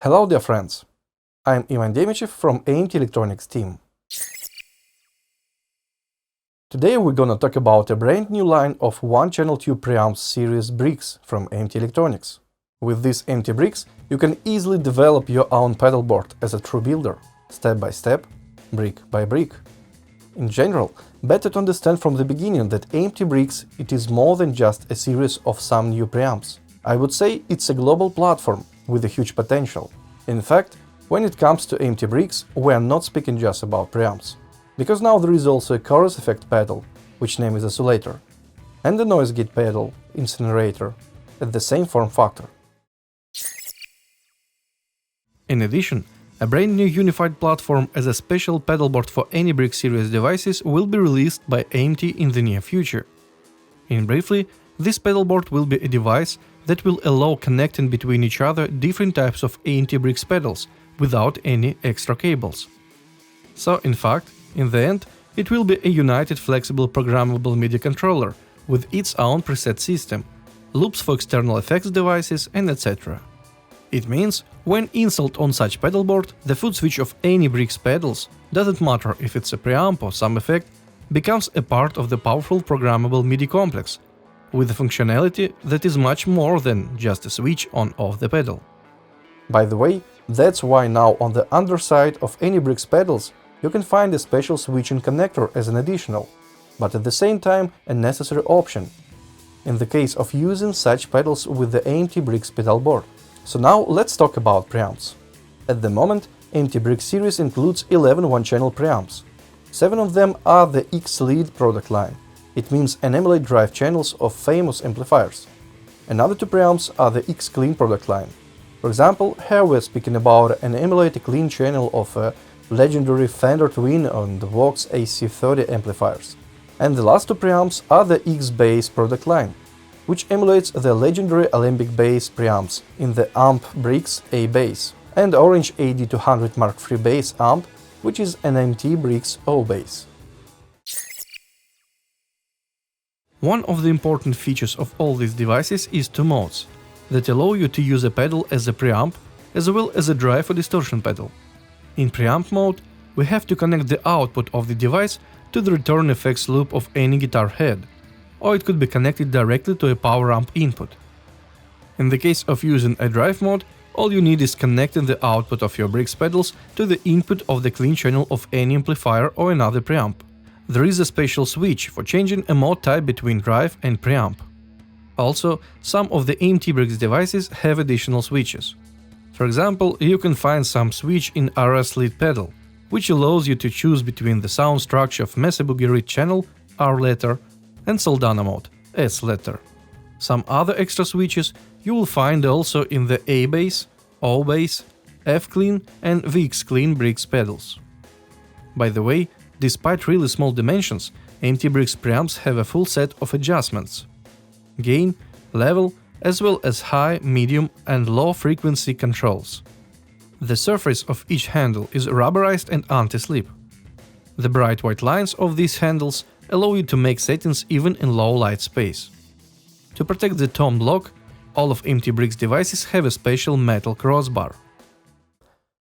Hello dear friends, I'm Demichev from AMT Electronics team. Today we're gonna talk about a brand new line of one-channel tube preamps series Bricks from AMT Electronics. With these AMT Bricks, you can easily develop your own pedal board as a true builder, step by step, brick by brick. In general, better to understand from the beginning that AMT Bricks it is more than just a series of some new preamps. I would say it's a global platform with a huge potential. In fact, when it comes to AMT Bricks, we are not speaking just about preamps, because now there is also a chorus effect pedal, which name is oscillator, and the noise gate pedal, incinerator, at the same form factor. In addition, a brand new unified platform as a special pedal board for any Brick series devices will be released by AMT in the near future. In briefly, this pedal board will be a device that will allow connecting between each other different types of AMT Bricks pedals without any extra cables. So, in fact, in the end, it will be a united flexible programmable MIDI controller with its own preset system, loops for external effects devices, and etc. It means, when installed on such pedal board, the foot switch of any Bricks pedals, doesn't matter if it's a preamp or some effect, becomes a part of the powerful programmable MIDI complex, with a functionality that is much more than just a switch on-off the pedal. By the way, that's why now on the underside of any Bricks pedals you can find a special switching connector as an additional, but at the same time a necessary option, in the case of using such pedals with the AMT Bricks pedal board. So now let's talk about preamps. At the moment, AMT Bricks series includes 11 one-channel preamps. 7 of them are the X-Lead product line. It means an emulate drive channels of famous amplifiers. Another 2 preamps are the X-Clean product line. For example, here we're speaking about an emulate clean channel of a legendary Fender Twin and Vox AC30 amplifiers. And the last 2 preamps are the X-Bass product line, which emulates the legendary Alembic bass preamps in the AMT Bricks A-Bass and Orange AD200 Mark III bass amp, which is an AMT Bricks O-Bass. One of the important features of all these devices is 2 modes that allow you to use a pedal as a preamp as well as a drive or distortion pedal. In Preamp mode, we have to connect the output of the device to the return effects loop of any guitar head, or it could be connected directly to a power amp input. In the case of using a drive mode, all you need is connecting the output of your Bricks pedals to the input of the clean channel of any amplifier or another preamp. There is a special switch for changing a mode type between drive and preamp. Also, some of the AMT Bricks devices have additional switches. For example, you can find some switch in RS lead pedal, which allows you to choose between the sound structure of Mesa Boogie Reed channel, R letter, and Soldana mode, S letter. Some other extra switches you will find also in the A-Bass, O-Bass, F-Clean and VX-Clean Bricks pedals. By the way, despite really small dimensions, AMT Bricks preamps have a full set of adjustments: gain, level, as well as high, medium and low frequency controls. The surface of each handle is rubberized and anti-slip. The bright white lines of these handles allow you to make settings even in low light space. To protect the tom block, all of AMT Bricks devices have a special metal crossbar.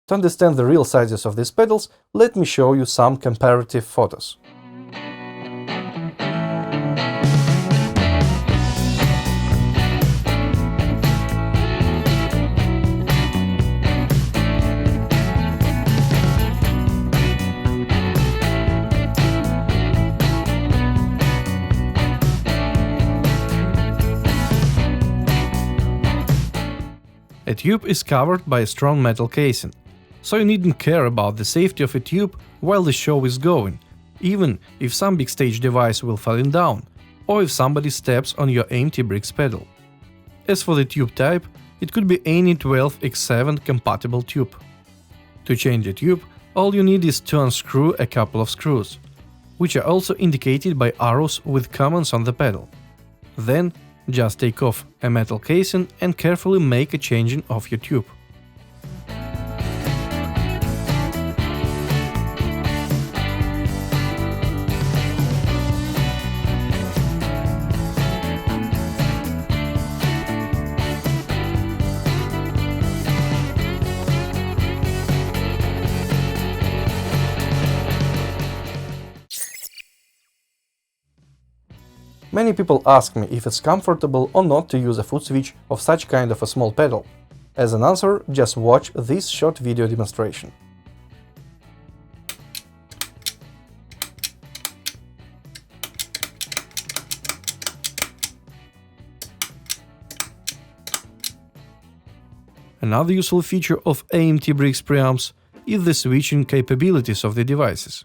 To understand the real sizes of these pedals, let me show you some comparative photos. A tube is covered by a strong metal casing, so you needn't care about the safety of a tube while the show is going, even if some big stage device will fall down, or if somebody steps on your AMT Bricks pedal. As for the tube type, it could be any 12x7 compatible tube. To change a tube, all you need is to unscrew a couple of screws, which are also indicated by arrows with comments on the pedal. Then, just take off a metal casing and carefully make a changing of your tube. Many people ask me if it's comfortable or not to use a foot switch of such kind of a small pedal. As an answer, just watch this short video demonstration. Another useful feature of AMT Bricks preamps is the switching capabilities of the devices.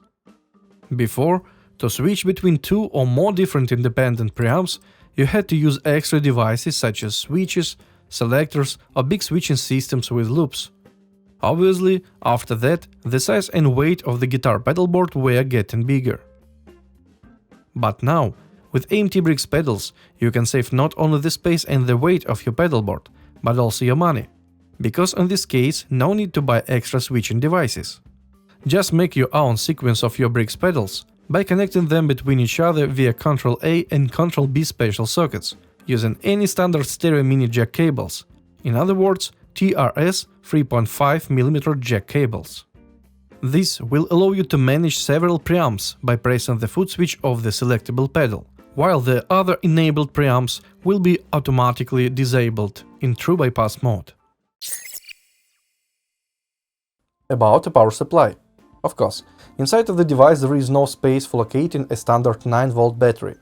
Before, to switch between two or more different independent preamps, you had to use extra devices such as switches, selectors or big switching systems with loops. Obviously, after that, the size and weight of the guitar pedalboard were getting bigger. But now, with AMT Bricks pedals, you can save not only the space and the weight of your pedalboard, but also your money. Because in this case, no need to buy extra switching devices. Just make your own sequence of your Bricks pedals by connecting them between each other via Ctrl-A and Ctrl-B special sockets, using any standard stereo mini jack cables, in other words, TRS 3.5mm jack cables. This will allow you to manage several preamps by pressing the foot switch of the selectable pedal, while the other enabled preamps will be automatically disabled in true bypass mode. About a power supply. Of course, inside of the device there is no space for locating a standard 9V battery.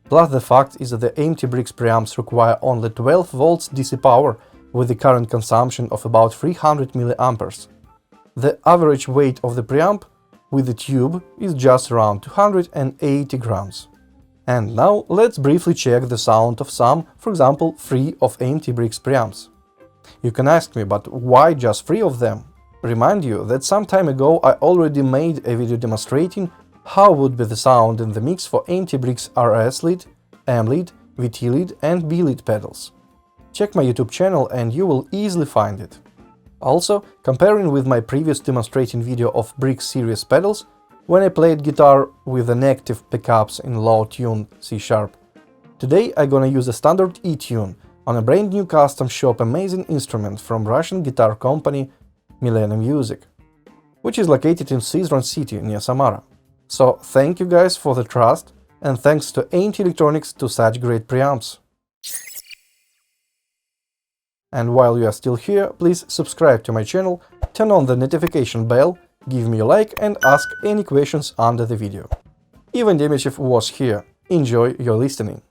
Plus the fact is that the AMT Bricks preamps require only 12V DC power with the current consumption of about 300 mA. The average weight of the preamp with the tube is just around 280 grams. And now let's briefly check the sound of some, for example, 3 of AMT Bricks preamps. You can ask me, but why just 3 of them? Remind you that some time ago I already made a video demonstrating how would be the sound in the mix for AMT Bricks RS lead, M lead, VT lead and B lead pedals. Check my YouTube channel and you will easily find it. Also, comparing with my previous demonstrating video of Bricks series pedals, when I played guitar with the negative pickups in low tune C#, today I'm gonna use a standard E tune on a brand new custom shop amazing instrument from Russian guitar company MiLena Music, which is located in Syzran city near Samara. So thank you guys for the trust and thanks to AMT Electronics to such great preamps. And while you are still here, please subscribe to my channel, turn on the notification bell, give me a like and ask any questions under the video. Even Demichev was here. Enjoy your listening.